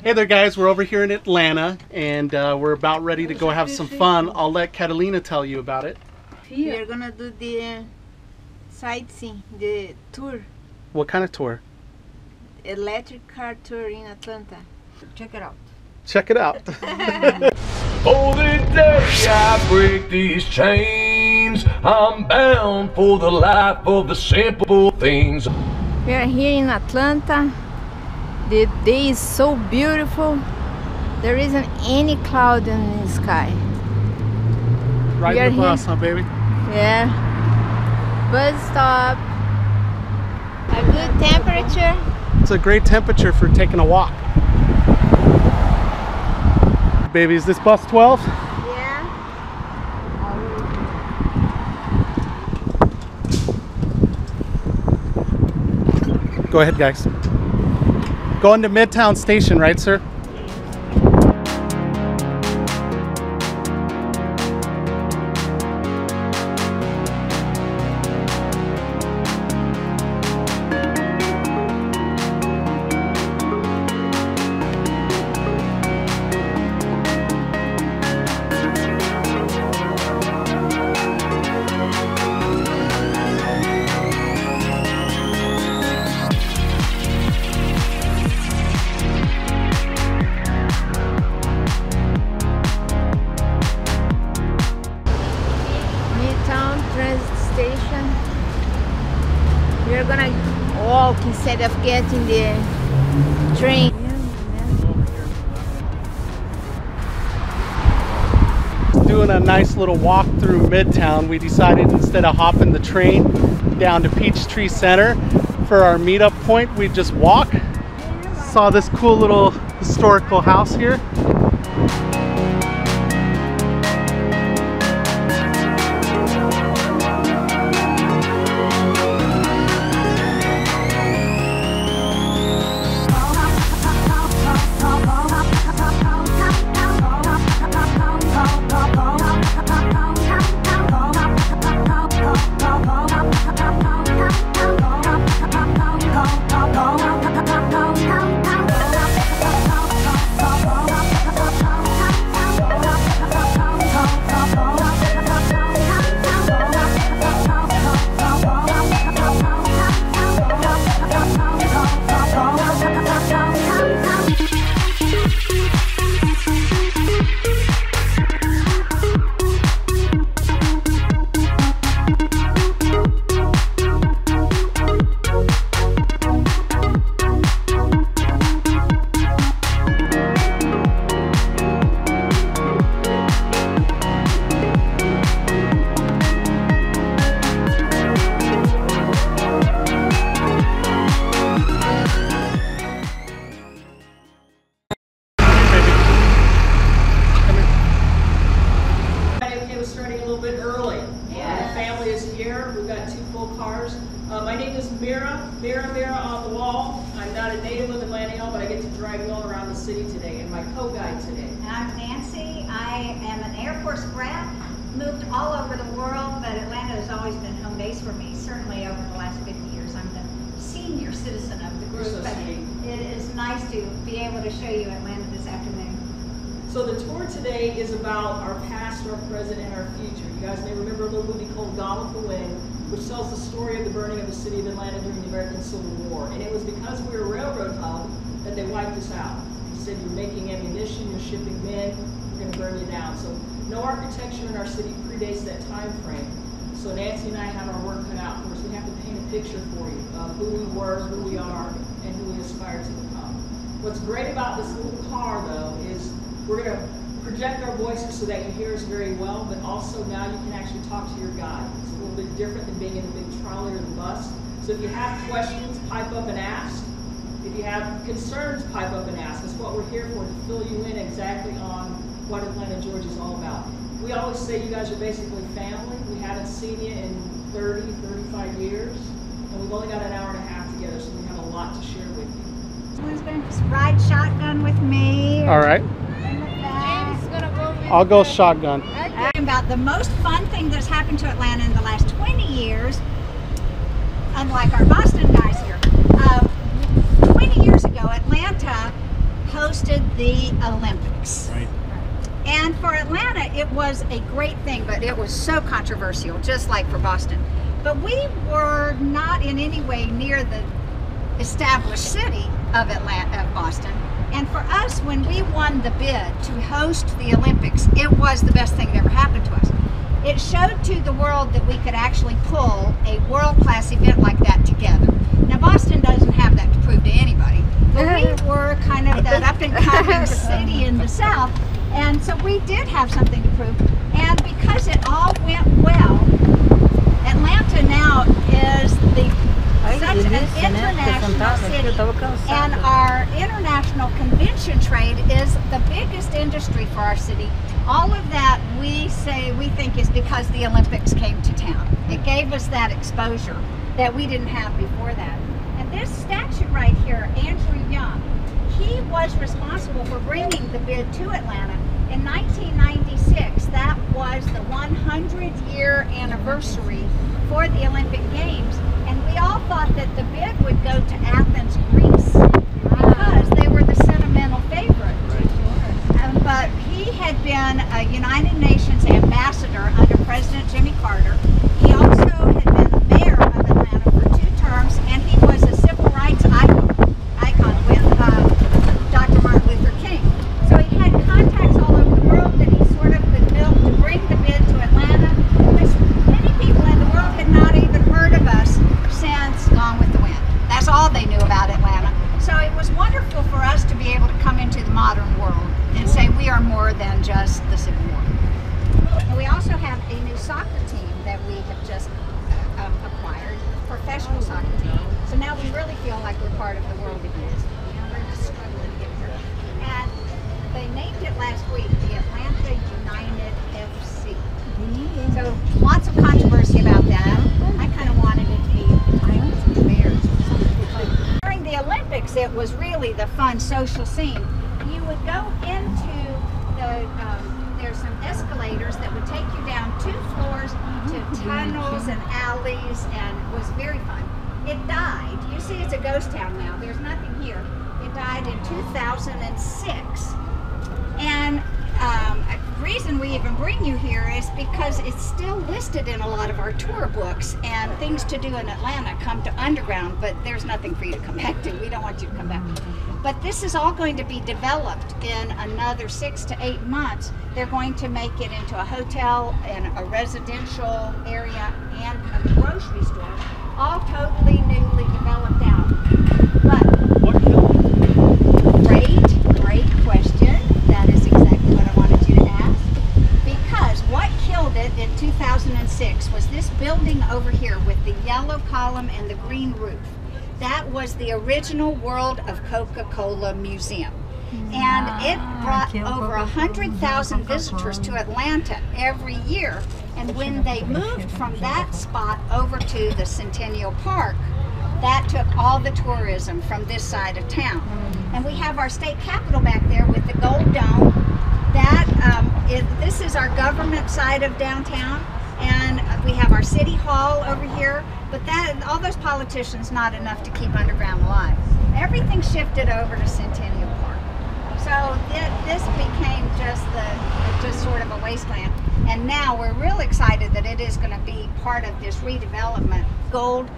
Hey there guys, we're over here in Atlanta and we're about ready to go have some fun. I'll let Catalina tell you about it. We are gonna do the sightseeing, the tour. What kind of tour? Electric car tour in Atlanta. Check it out. Check it out. For the day I break these chains, I'm bound for the life of the simple things. We are here in Atlanta. The day is so beautiful. There isn't any cloud in the sky. Riding the bus, huh, baby? Yeah. Bus stop. A good temperature. It's a great temperature for taking a walk. Baby, is this bus 12? Yeah. Go ahead, guys. Going to Midtown Station, right, sir? We're gonna walk instead of getting the train. Doing a nice little walk through Midtown, we decided instead of hopping the train down to Peachtree Center for our meetup point, we'd just walk. Saw this cool little historical house here. My name is Mira on the wall. I'm not a native of Atlanta, but I get to drag you all around the city today, and my co-guide today. And I'm Nancy. I am an Air Force brat, moved all over the world, but Atlanta has always been home base for me, certainly over the last 50 years. I'm the senior citizen of the group, So but sweet. it is nice to be able to show you Atlanta this afternoon. So the tour today is about our past, our present, and our future. You guys may remember a little movie called Gone with the Wind, which tells the story of the burning of the city of Atlanta during the American Civil War. And it was because we were a railroad hub that they wiped us out. They said, you're making ammunition, you're shipping men, we're going to burn you down. So no architecture in our city predates that time frame. So Nancy and I have our work cut out for us. We have to paint a picture for you of who we were, who we are, and who we aspire to become. What's great about this little car, though, is we're going to project our voices so that you hear us very well, but also now you can actually talk to your guide. It's a little bit different than being in the big trolley or the bus. So if you have questions, pipe up and ask. If you have concerns, pipe up and ask. That's what we're here for, to fill you in exactly on what Atlanta, Georgia is all about. We always say you guys are basically family. We haven't seen you in 30, 35 years, and we've only got an hour and a half together, so we have a lot to share with you. Who's going to ride shotgun with me? All right. I'll go shotgun. About the most fun thing that's happened to Atlanta in the last 20 years, unlike our Boston guys here. 20 years ago, Atlanta hosted the Olympics. Right. And for Atlanta, it was a great thing, but it was so controversial, just like for Boston. But we were not in any way near the established city of Boston. And for us, when we won the bid to host the Olympics, it was the best thing that ever happened to us. It showed to the world that we could actually pull a world-class event like that together. Now, Boston doesn't have that to prove to anybody, but we were kind of that up-and-coming city in the South, and so we did have something to prove. And because it all went well, Atlanta now is such an international city, and our international convention trade is the biggest industry for our city. All of that we think is because the Olympics came to town. It gave us that exposure that we didn't have before that. And this statue right here, Andrew Young, he was responsible for bringing the bid to Atlanta. In 1996, that was the 100-year anniversary for the Olympic Games, and we all thought that the bid would go to Athens, Greece, because they were the sentimental favorite. But he had been a United Nations ambassador under President Jimmy Carter. He also had been the mayor of Atlanta for 2 terms, and he was a civil rights icon with Dr. Martin Luther King. So he had contacts all over the world that he sort of could build to bring the bid to Atlanta, which many people in the world had not even heard of us since Gone with the Wind. That's all they knew about Atlanta. So it was wonderful for us to be able to come into the modern world and say we are more than just the Civil War. And we also have a new soccer team that we have just acquired, professional soccer team. So now we really feel like we're part of the world again. We're just struggling to get here. And they named it last week the Atlanta United FC. So lots of controversy about that. I kind of wanted it to be Atlanta Bears or something. During the Olympics, it was really the fun social scene. You would go into there's some escalators that would take you down 2 floors to tunnels and alleys, and it was very fun. It died. You see, it's a ghost town now. There's nothing here. It died in 2006. And the reason we even bring you here is because it's still listed in a lot of our tour books, and things to do in Atlanta come to Underground, but there's nothing for you to come back to. We don't want you to come back. But this is all going to be developed in another 6 to 8 months. They're going to make it into a hotel and a residential area and a grocery store, all totally newly developed out. But What killed it? great question. That is exactly what I wanted you to ask. Because what killed it in 2006 was this building over here with the yellow column and the green roof. That was the original World of Coca-Cola Museum. And it brought over 100,000 visitors to Atlanta every year. And when they moved from that spot over to the Centennial Park, that took all the tourism from this side of town. And we have our state capitol back there with the gold dome. This is our government side of downtown. And we have our city hall over here. But all those politicians, not enough to keep Underground alive. Everything shifted over to Centennial Park. So this became just sort of a wasteland. And now we're real excited that it is going to be part of this redevelopment gold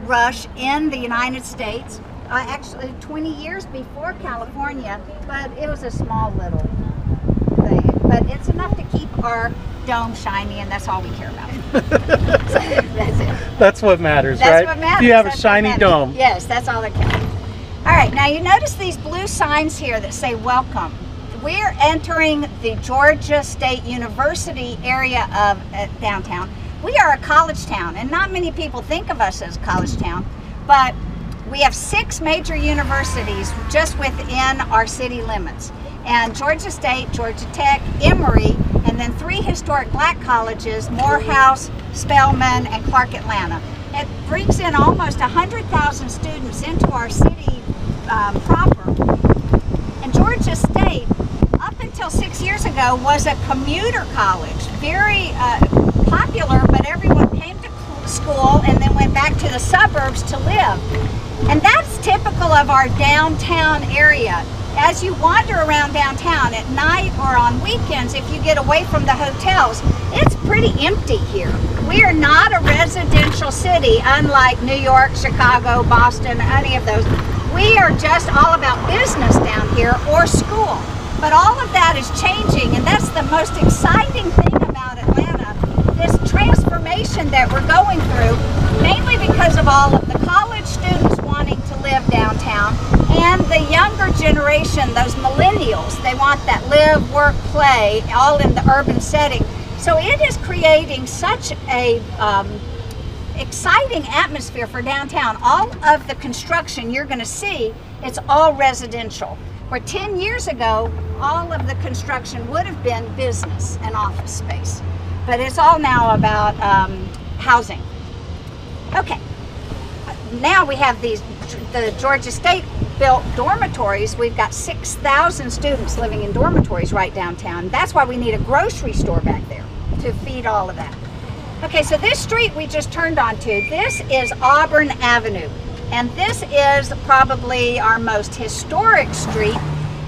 rush in the United States. Actually 20 years before California, but it was a small little thing. But it's enough to keep our dome shiny, and that's all we care about. So that's it. That's what matters, That's right? what matters. You have That's a shiny dome. Yes, that's all that counts. All right, now you notice these blue signs here that say welcome. We're entering the Georgia State University area of downtown. We are a college town, and not many people think of us as a college town, but we have 6 major universities just within our city limits. And Georgia State, Georgia Tech, Emory, and then 3 historic black colleges, Morehouse, Spelman, and Clark Atlanta. It brings in almost 100,000 students into our city proper. And Georgia State, up until 6 years ago, was a commuter college, very popular, but everyone came to school and then went back to the suburbs to live. And that's typical of our downtown area. as you wander around downtown at night or on weekends, if you get away from the hotels, it's pretty empty here. We are not a residential city, unlike New York, Chicago, Boston, any of those. We are just all about business down here, or school. But all of that is changing, and that's the most exciting thing about Atlanta, this transformation that we're going through, mainly because of all of the college students wanting to live downtown, and the younger generation, those millennials, they want that live, work, play, all in the urban setting. So it is creating such a exciting atmosphere for downtown. All of the construction you're going to see, it's all residential. Where 10 years ago, all of the construction would have been business and office space. But it's all now about housing. Okay, now we have the Georgia State built dormitories. We've got 6,000 students living in dormitories right downtown. That's why we need a grocery store back there to feed all of that. Okay, so this street we just turned onto, this is Auburn Avenue. And this is probably our most historic street.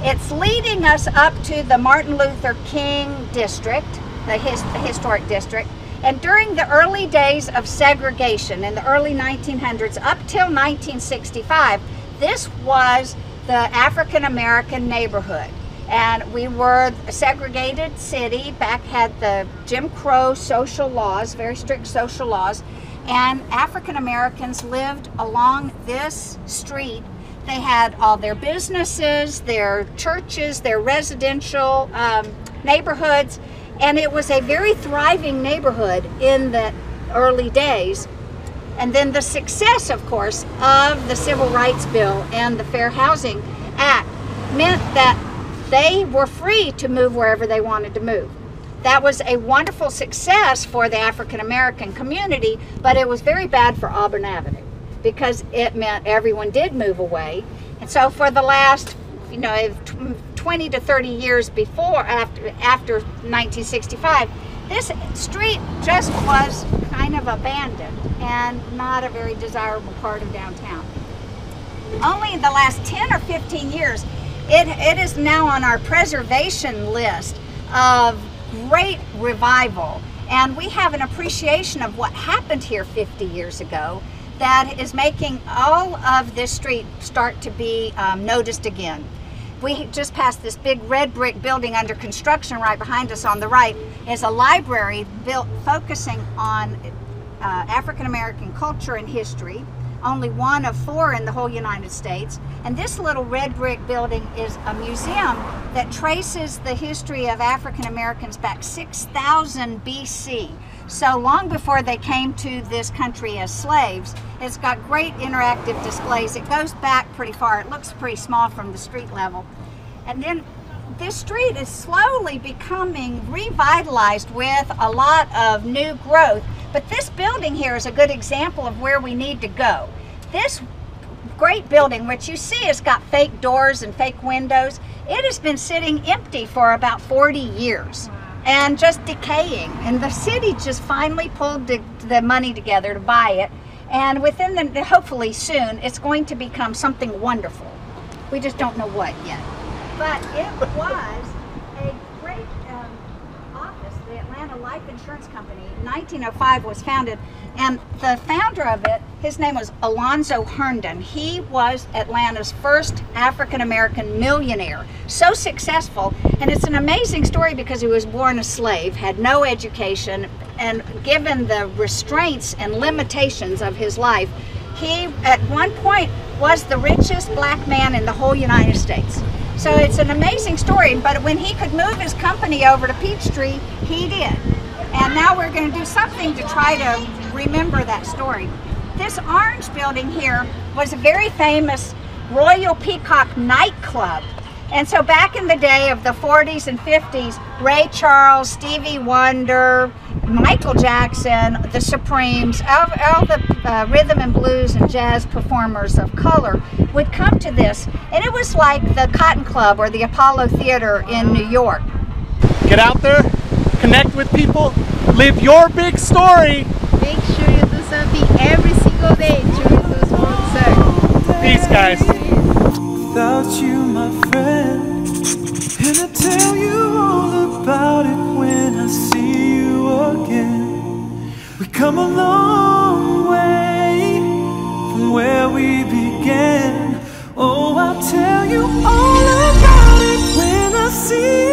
It's leading us up to the Martin Luther King district, the historic district. And during the early days of segregation in the early 1900s up till 1965, this was the African American neighborhood. And we were a segregated city, had the Jim Crow social laws, very strict social laws, and African Americans lived along this street. They had all their businesses, their churches, their residential neighborhoods, and it was a very thriving neighborhood in the early days. And then the success, of course, of the Civil Rights Bill and the Fair Housing Act meant that they were free to move wherever they wanted to move. That was a wonderful success for the African American community, but it was very bad for Auburn Avenue because it meant everyone did move away. And so for the last, 20 to 30 years after 1965, this street just was kind of abandoned and not a very desirable part of downtown. Only in the last 10 or 15 years, it is now on our preservation list of great revival, and we have an appreciation of what happened here 50 years ago that is making all of this street start to be noticed again. We just passed this big red brick building under construction right behind us on the right. Is a library built focusing on African American culture and history, only one of 4 in the whole United States. And this little red brick building is a museum that traces the history of African Americans back 6,000 BC. So long before they came to this country as slaves. It's got great interactive displays. It goes back pretty far. It looks pretty small from the street level. And then this street is slowly becoming revitalized with a lot of new growth. But this building here is a good example of where we need to go. This great building, which you see has got fake doors and fake windows, it has been sitting empty for about 40 years and just decaying. And the city just finally pulled the money together to buy it. And within hopefully soon, it's going to become something wonderful. We just don't know what yet. But it was a great office. The Atlanta Life Insurance Company, in 1905 was founded, and the founder of it, his name was Alonzo Herndon. He was Atlanta's first African-American millionaire. So successful, and it's an amazing story because he was born a slave, had no education, and given the restraints and limitations of his life, he at one point was the richest black man in the whole United States. So it's an amazing story, but when he could move his company over to Peachtree, he did. And now we're going to do something to try to remember that story. This orange building here was a very famous Royal Peacock nightclub. And so back in the day of the 40s and 50s, Ray Charles, Stevie Wonder, Michael Jackson, the Supremes, all the rhythm and blues and jazz performers of color would come to this. And it was like the Cotton Club or the Apollo Theater in New York. Get out there, connect with people, live your big story. Make sure you do something every single day to reduce food service. Peace, guys. without you, my friend. And I'll tell you all about it when I see you again. We come a long way from where we began. Oh, I'll tell you all about it when I see you.